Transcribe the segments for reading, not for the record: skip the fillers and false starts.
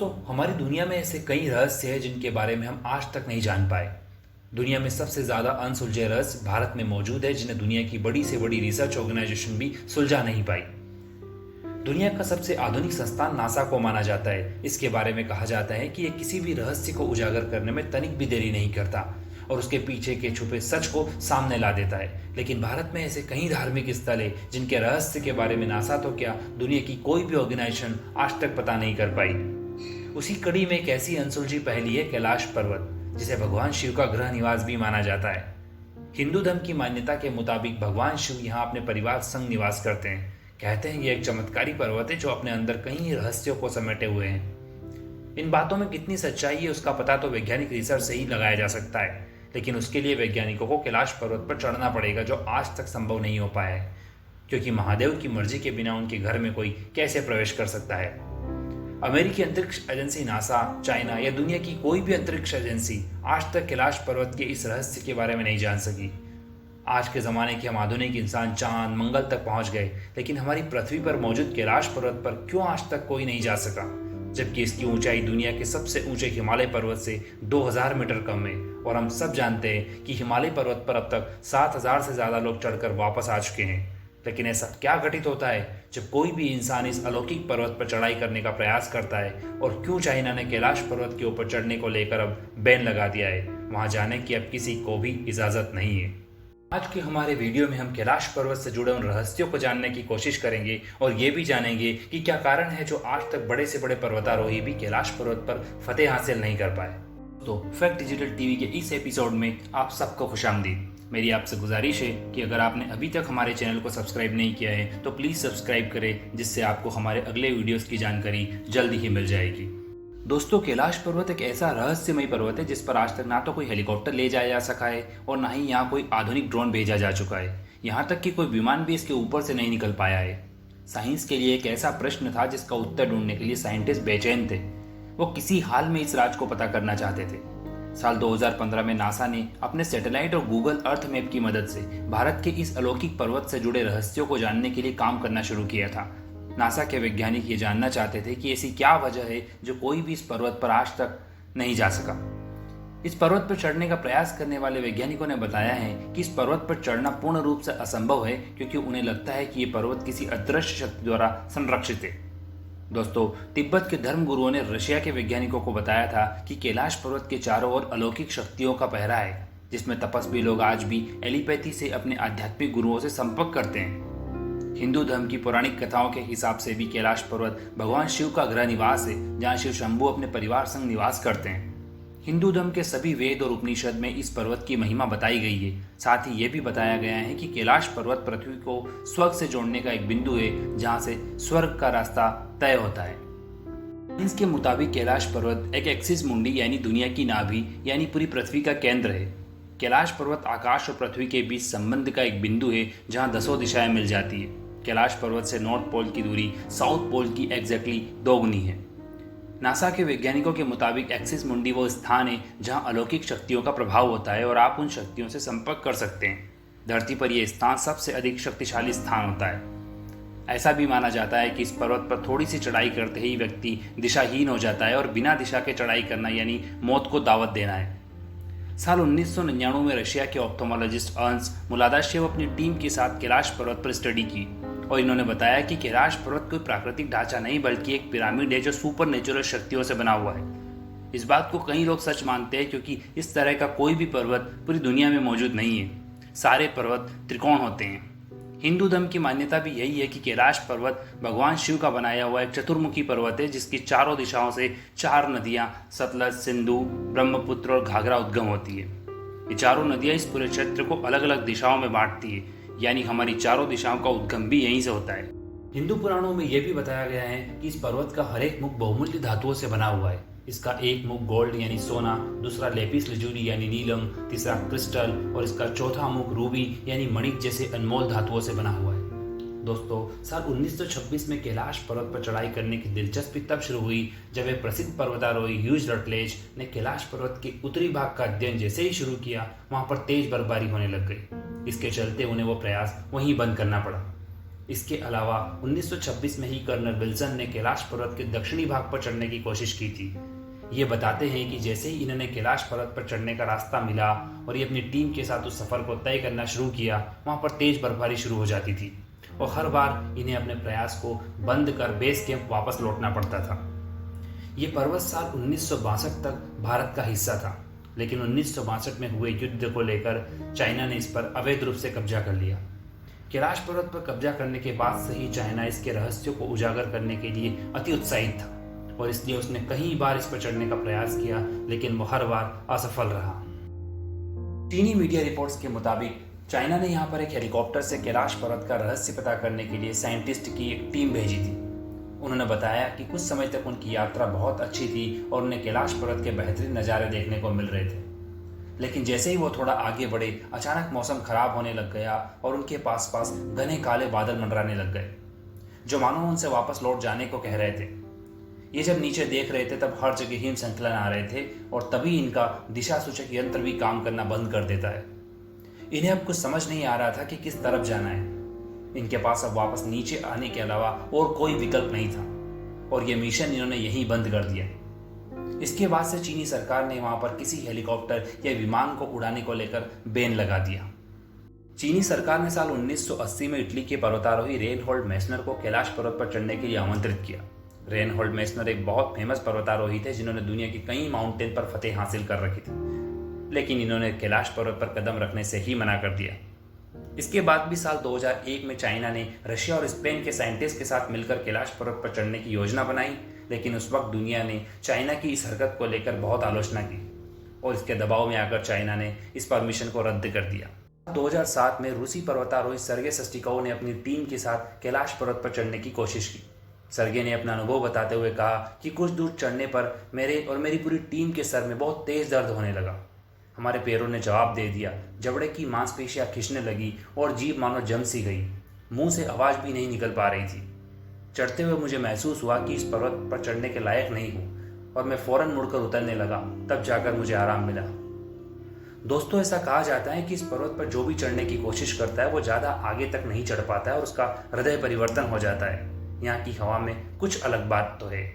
दोस्तों, हमारी दुनिया में ऐसे कई रहस्य हैं जिनके बारे में हम आज तक नहीं जान पाए। दुनिया में सबसे ज़्यादा अनसुलझे रहस्य भारत में मौजूद है, जिन्हें दुनिया की बड़ी से बड़ी रिसर्च ऑर्गेनाइजेशन भी सुलझा नहीं पाई। दुनिया का सबसे आधुनिक संस्थान नासा को माना जाता है। इसके बारे में कहा जाता है कि यह किसी भी रहस्य को उजागर करने में तनिक भी देरी नहीं करता और उसके पीछे के छुपे सच को सामने ला देता है। लेकिन भारत में ऐसे कई धार्मिक स्थल है जिनके रहस्य के बारे में नासा तो क्या, दुनिया की कोई भी ऑर्गेनाइजेशन आज तक पता नहीं कर पाई। उसी कड़ी में एक ऐसी अनसुलझी पहेली है कैलाश पर्वत, जिसे भगवान शिव का गृह निवास भी माना जाता है। हिंदू धर्म की मान्यता के मुताबिक भगवान शिव यहाँ अपने परिवार संग निवास करते हैं। कहते हैं ये एक चमत्कारी पर्वत है जो अपने अंदर कई रहस्यों को समेटे हुए हैं। इन बातों में कितनी सच्चाई है उसका पता तो वैज्ञानिक रिसर्च से ही लगाया जा सकता है, लेकिन उसके लिए वैज्ञानिकों को कैलाश पर्वत पर चढ़ना पड़ेगा, जो आज तक संभव नहीं हो पाया है, क्योंकि महादेव की मर्जी के बिना उनके घर में कोई कैसे प्रवेश कर सकता है। अमेरिकी अंतरिक्ष एजेंसी नासा, चाइना या दुनिया की कोई भी अंतरिक्ष एजेंसी आज तक कैलाश पर्वत के इस रहस्य के बारे में नहीं जान सकी। आज के ज़माने के हम आधुनिक इंसान चांद, मंगल तक पहुंच गए, लेकिन हमारी पृथ्वी पर मौजूद कैलाश पर्वत पर क्यों आज तक कोई नहीं जा सका, जबकि इसकी ऊंचाई दुनिया के सबसे ऊंचे हिमालय पर्वत से 2000 मीटर कम है। और हम सब जानते हैं कि हिमालय पर्वत पर अब तक 7000 से ज़्यादा लोग चढ़कर वापस आ चुके हैं। लेकिन ऐसा क्या घटित होता है जब कोई भी इंसान इस अलौकिक पर्वत पर चढ़ाई करने का प्रयास करता है, और क्यों चाइना ने कैलाश पर्वत के ऊपर चढ़ने को लेकर अब बैन लगा दिया है, वहां जाने की अब किसी को भी इजाज़त नहीं है। आज के हमारे वीडियो में हम कैलाश पर्वत से जुड़े उन रहस्यों को जानने की कोशिश करेंगे और ये भी जानेंगे कि क्या कारण है जो आज तक बड़े से बड़े पर्वतारोही भी कैलाश पर्वत पर फतेह हासिल नहीं कर पाए। तो फैक्ट डिजिटल टीवी के इस एपिसोड में आप सबको खुशामदीद। मेरी आपसे गुजारिश है कि अगर आपने अभी तक हमारे चैनल को सब्सक्राइब नहीं किया है तो प्लीज़ सब्सक्राइब करें, जिससे आपको हमारे अगले वीडियोस की जानकारी जल्दी ही मिल जाएगी। दोस्तों, कैलाश पर्वत एक ऐसा रहस्यमय पर्वत है जिस पर आज तक ना तो कोई हेलीकॉप्टर ले जाया जा सका है और ना ही यहाँ कोई आधुनिक ड्रोन भेजा जा चुका है। यहाँ तक कि कोई विमान भी इसके ऊपर से नहीं निकल पाया है। साइंस के लिए एक ऐसा प्रश्न था जिसका उत्तर ढूंढने के लिए साइंटिस्ट बेचैन थे। वो किसी हाल में इस राज को पता करना चाहते थे। साल 2015 में नासा ने अपने सैटेलाइट और गूगल अर्थ मैप की मदद से भारत के इस अलौकिक पर्वत से जुड़े रहस्यों को जानने के लिए काम करना शुरू किया था। नासा के वैज्ञानिक ये जानना चाहते थे कि ऐसी क्या वजह है जो कोई भी इस पर्वत पर आज तक नहीं जा सका। इस पर्वत पर चढ़ने का प्रयास करने वाले वैज्ञानिकों ने बताया है कि इस पर्वत पर चढ़ना पूर्ण रूप से असंभव है, क्योंकि उन्हें लगता है कि ये पर्वत किसी अदृश्य शक्ति द्वारा संरक्षित है। दोस्तों, तिब्बत के धर्म गुरुओं ने रशिया के वैज्ञानिकों को बताया था कि कैलाश पर्वत के चारों ओर अलौकिक शक्तियों का पहरा है, जिसमें तपस्वी लोग आज भी एलिपैथी से अपने आध्यात्मिक गुरुओं से संपर्क करते हैं। हिंदू धर्म की पौराणिक कथाओं के हिसाब से भी कैलाश पर्वत भगवान शिव का गृह निवास है, जहाँ शिव शंभु अपने परिवार संग निवास करते हैं। हिंदू धर्म के सभी वेद और उपनिषद में इस पर्वत की महिमा बताई गई है। साथ ही ये भी बताया गया है कि कैलाश पर्वत पृथ्वी को स्वर्ग से जोड़ने का एक बिंदु है, जहाँ से स्वर्ग का रास्ता तय होता है। इसके मुताबिक कैलाश पर्वत एक एक्सिस मुंडी यानी दुनिया की नाभि यानी पूरी पृथ्वी का केंद्र है। कैलाश पर्वत आकाश और पृथ्वी के बीच संबंध का एक बिंदु है, जहाँ 10 दिशाएं मिल जाती है। कैलाश पर्वत से नॉर्थ पोल की दूरी साउथ पोल की एग्जैक्टली दोगुनी है। नासा के वैज्ञानिकों के मुताबिक एक्सिस मुंडी वो स्थान है जहां अलौकिक शक्तियों का प्रभाव होता है और आप उन शक्तियों से संपर्क कर सकते हैं। धरती पर यह स्थान सबसे अधिक शक्तिशाली स्थान होता है। ऐसा भी माना जाता है कि इस पर्वत पर थोड़ी सी चढ़ाई करते ही व्यक्ति दिशाहीन हो जाता है और बिना दिशा के चढ़ाई करना यानी मौत को दावत देना है। साल 1999 में रशिया के ऑप्थोमोलॉजिस्ट अर्न्स्ट मुलादाशेव अपनी टीम के साथ कैलाश पर्वत पर स्टडी की और इन्होंने बताया कि कैलाश पर्वत कोई प्राकृतिक ढांचा नहीं बल्कि एक पिरामिड है जो सुपर नेचुरल शक्तियों से बना हुआ है। इस बात को कई लोग सच मानते हैं, क्योंकि इस तरह का कोई भी पर्वत पूरी दुनिया में मौजूद नहीं है। सारे पर्वत त्रिकोण होते हैं। हिंदू धर्म की मान्यता भी यही है कि कैलाश पर्वत भगवान शिव का बनाया हुआ एक चतुर्मुखी पर्वत है, जिसकी चारों दिशाओं से 4 नदियां सतलज, सिंधु, ब्रह्मपुत्र और घाघरा उद्गम होती है। ये चारों नदियां इस पूरे क्षेत्र को अलग अलग दिशाओं में बांटती है, यानी हमारी चारों दिशाओं का उद्गम भी यहीं से होता है। हिंदू पुराणों में यह भी बताया गया है कि इस पर्वत का हर एक मुख बहुमूल्य धातुओं से बना हुआ है। इसका एक मुख गोल्ड यानी सोना, दूसरा लेपिस लजूरी यानी नीलम, तीसरा क्रिस्टल और इसका चौथा मुख रूबी यानी मणिक जैसे अनमोल धातुओं से बना हुआ है। दोस्तों, साल 1926 में कैलाश पर्वत पर चढ़ाई करने की दिलचस्पी तब शुरू हुई जब एक प्रसिद्ध पर्वतारोही ह्यूज रटलेज ने कैलाश पर्वत के उत्तरी भाग का अध्ययन जैसे ही शुरू किया, वहां पर तेज बर्फबारी होने लग गई। इसके चलते उन्हें वो प्रयास वहीं बंद करना पड़ा। इसके अलावा 1926 में ही कर्नल विल्सन ने कैलाश पर्वत के दक्षिणी भाग पर चढ़ने की कोशिश की थी। ये बताते हैं कि जैसे ही इन्होंने कैलाश पर्वत पर चढ़ने का रास्ता मिला और ये अपनी टीम के साथ उस सफ़र को तय करना शुरू किया, वहाँ पर तेज बर्फबारी शुरू हो जाती थी और हर बार इन्हें अपने प्रयास को बंद कर बेस कैंप वापस लौटना पड़ता था। ये पर्वत साल 1962 तक भारत का हिस्सा था, लेकिन 1962 में हुए युद्ध को लेकर चाइना ने इस पर अवैध रूप से कब्जा कर लिया। कैलाश पर्वत पर कब्जा करने के बाद से ही चाइना इसके रहस्यों को उजागर करने के लिए अति उत्साहित था और इसलिए उसने कई बार इस पर चढ़ने का प्रयास किया, लेकिन वो हर बार असफल रहा। चीनी मीडिया रिपोर्ट्स के मुताबिक चाइना ने यहाँ पर एक हेलीकॉप्टर से कैलाश पर्वत का रहस्य पता करने के लिए साइंटिस्ट की एक टीम भेजी थी। उन्होंने बताया कि कुछ समय तक उनकी यात्रा बहुत अच्छी थी और उन्हें कैलाश पर्वत के बेहतरीन नज़ारे देखने को मिल रहे थे, लेकिन जैसे ही वो थोड़ा आगे बढ़े अचानक मौसम खराब होने लग गया और उनके पास पास घने काले बादल मंडराने लग गए, जो मानो उनसे वापस लौट जाने को कह रहे थे। ये जब नीचे देख रहे थे तब हर जगह हिम संकलन आ रहे थे और तभी इनका दिशा सूचक यंत्र भी काम करना बंद कर देता है। इन्हें अब कुछ समझ नहीं आ रहा था कि किस तरफ जाना है। इनके पास अब वापस नीचे आने के अलावा और कोई विकल्प नहीं था और ये मिशन इन्होंने यहीं बंद कर दिया। इसके बाद से चीनी सरकार ने वहां पर किसी हेलीकॉप्टर या विमान को उड़ाने को लेकर बैन लगा दिया। चीनी सरकार ने साल 1980 में इटली के पर्वतारोही रेनहोल्ड मैस्नर को कैलाश पर्वत पर चढ़ने के लिए आमंत्रित किया। रेनहोल्ड मैस्नर एक बहुत फेमस पर्वतारोही थे जिन्होंने दुनिया की कई माउंटेन पर फतेह हासिल कर रखी थी, लेकिन इन्होंने कैलाश पर्वत पर कदम रखने से ही मना कर दिया। इसके बाद भी साल 2001 में चाइना ने रशिया और स्पेन के साइंटिस्ट के साथ मिलकर कैलाश पर्वत पर चढ़ने की योजना बनाई, लेकिन उस वक्त दुनिया ने चाइना की इस हरकत को लेकर बहुत आलोचना की और इसके दबाव में आकर चाइना ने इस परमिशन को रद्द कर दिया। 2007 में रूसी पर्वतारोही सर्गे सस्टिकोव ने अपनी टीम के साथ कैलाश पर्वत पर चढ़ने की कोशिश की। सर्गे ने अपना अनुभव बताते हुए कहा कि कुछ दूर चढ़ने पर मेरे और मेरी पूरी टीम के सर में बहुत तेज दर्द होने लगा। हमारे पैरों ने जवाब दे दिया, जबड़े की मांसपेशियां खिंचने लगी और जीभ मानो जम सी गई, मुंह से आवाज़ भी नहीं निकल पा रही थी। चढ़ते हुए मुझे महसूस हुआ कि इस पर्वत पर चढ़ने के लायक नहीं हूँ और मैं फौरन मुड़कर उतरने लगा, तब जाकर मुझे आराम मिला। दोस्तों, ऐसा कहा जाता है कि इस पर्वत पर जो भी चढ़ने की कोशिश करता है वो ज़्यादा आगे तक नहीं चढ़ पाता है और उसका हृदय परिवर्तन हो जाता है। यहाँ की हवा में कुछ अलग बात तो है।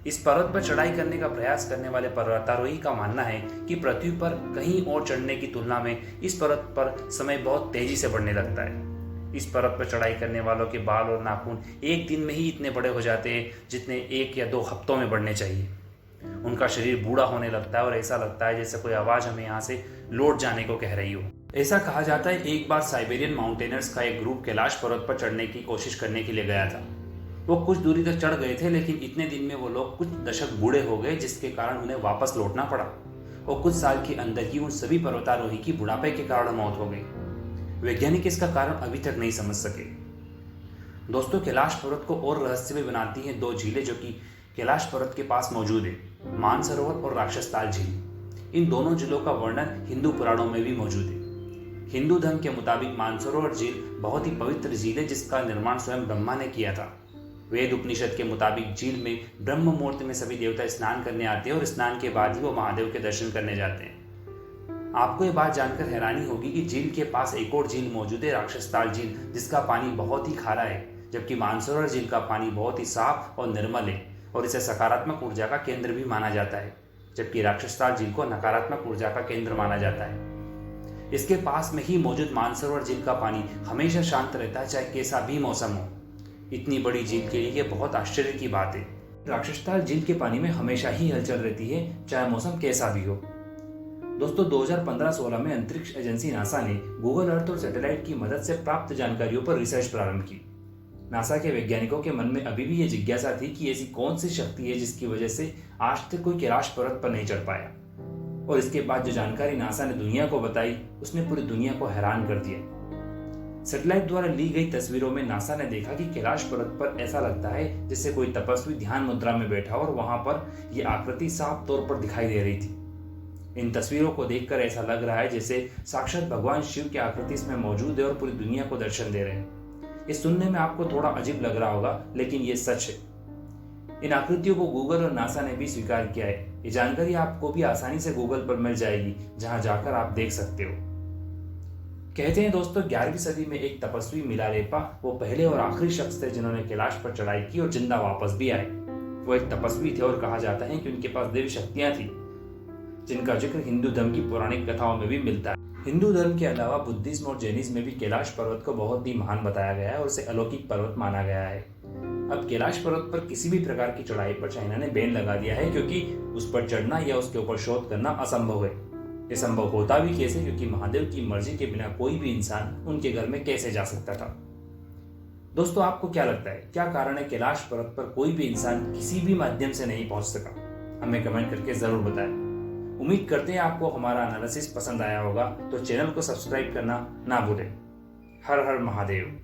इस पर्वत पर चढ़ाई करने का प्रयास करने वाले पर्वतारोही का मानना है कि पृथ्वी पर कहीं और चढ़ने की तुलना में इस पर्वत पर समय बहुत तेजी से बढ़ने लगता है। इस पर्वत पर चढ़ाई करने वालों के बाल और नाखून एक दिन में ही इतने बड़े हो जाते हैं जितने 1 या 2 हफ्तों में बढ़ने चाहिए। उनका शरीर बूढ़ा होने लगता है और ऐसा लगता है जैसे कोई आवाज़ हमें यहाँ से लौट जाने को कह रही हो। ऐसा कहा जाता है एक बार साइबेरियन माउंटेनर्स का एक ग्रुप कैलाश पर्वत पर चढ़ने की कोशिश करने के लिए गया था। वो कुछ दूरी तक चढ़ गए थे, लेकिन इतने दिन में वो लोग कुछ दशक बूढ़े हो गए जिसके कारण उन्हें वापस लौटना पड़ा और कुछ साल के अंदर ही उन सभी पर्वतारोही की बुढ़ापे के कारण मौत हो गई। वैज्ञानिक इसका कारण अभी तक नहीं समझ सके। दोस्तों, कैलाश पर्वत को और रहस्यमय बनाती हैं 2 झीलें जो कि कैलाश पर्वत के पास मौजूद है, मानसरोवर और राक्षसताल झील। इन दोनों झीलों का वर्णन हिंदू पुराणों में भी मौजूद है। हिंदू धर्म के मुताबिक मानसरोवर झील बहुत ही पवित्र झील है जिसका निर्माण स्वयं ब्रह्मा ने किया था। वेद उपनिषद के मुताबिक झील में ब्रह्म मुहूर्त में सभी देवता स्नान करने आते हैं और स्नान के बाद ही वो महादेव के दर्शन करने जाते हैं। आपको ये बात जानकर हैरानी होगी कि झील के पास एक और झील मौजूद है, राक्षसताल झील, जिसका पानी बहुत ही खारा है, जबकि मानसरोवर झील का पानी बहुत ही साफ और निर्मल है और इसे सकारात्मक ऊर्जा का केंद्र भी माना जाता है, जबकि राक्षसताल झील को नकारात्मक ऊर्जा का केंद्र माना जाता है। इसके पास में ही मौजूद मानसरोवर झील का पानी हमेशा शांत रहता है, चाहे कैसा भी मौसम हो। इतनी बड़ी झील के लिए बहुत आश्चर्य की बात है। राक्षसताल झील के पानी में हमेशा ही हलचल रहती है, चाहे मौसम कैसा भी हो। दोस्तों, 2015-16 में अंतरिक्ष एजेंसी नासा ने गूगल अर्थ और सैटेलाइट की मदद से प्राप्त जानकारियों पर रिसर्च प्रारंभ की। नासा के वैज्ञानिकों के मन में अभी भी ये जिज्ञासा थी कि ऐसी कौन सी शक्ति है जिसकी वजह से आज तक कोई कैलाश पर्वत पर नहीं चढ़ पाया। और इसके बाद जो जानकारी नासा ने दुनिया को बताई उसने पूरी दुनिया को हैरान कर दिया। सैटेलाइट द्वारा ली गई तस्वीरों में नासा ने देखा कि कैलाश पर्वत पर ऐसा लगता है जैसे कोई तपस्वी ध्यान मुद्रा में बैठा और वहां पर यह आकृति साफ तौर पर दिखाई दे रही थी। इन तस्वीरों को देखकर ऐसा लग रहा है जैसे साक्षात भगवान शिव की आकृति इसमें मौजूद है और पूरी दुनिया को दर्शन दे रहे हैं। ये सुनने में आपको थोड़ा अजीब लग रहा होगा, लेकिन ये सच है। इन आकृतियों को गूगल और नासा ने भी स्वीकार किया है। ये जानकारी आपको भी आसानी से गूगल पर मिल जाएगी, जहां जाकर आप देख सकते हो। कहते हैं दोस्तों 11वीं सदी में एक तपस्वी मिलारेपा वो पहले और आखिरी शख्स थे जिन्होंने कैलाश पर चढ़ाई की और जिंदा वापस भी आए। वो एक तपस्वी थे और कहा जाता है कि उनके पास देवी शक्तियां थी, जिनका जिक्र हिंदू धर्म की पौराणिक कथाओं में भी मिलता है। हिंदू धर्म के अलावा बुद्धिज्म और जैनिज्म में भी कैलाश पर्वत को बहुत ही महान बताया गया है और उसे अलौकिक पर्वत माना गया है। अब कैलाश पर्वत पर किसी भी प्रकार की चढ़ाई पर चाइना ने बैन लगा दिया है, क्योंकि उस पर चढ़ना या उसके ऊपर शोध करना असंभव है। ये संभव होता भी कैसे, क्योंकि महादेव की मर्जी के बिना कोई भी इंसान उनके घर में कैसे जा सकता था। दोस्तों, आपको क्या लगता है, क्या कारण है कैलाश पर्वत पर कोई भी इंसान किसी भी माध्यम से नहीं पहुंच सका? हमें कमेंट करके जरूर बताएं। उम्मीद करते हैं आपको हमारा एनालिसिस पसंद आया होगा, तो चैनल को सब्सक्राइब करना ना भूलें। हर हर महादेव।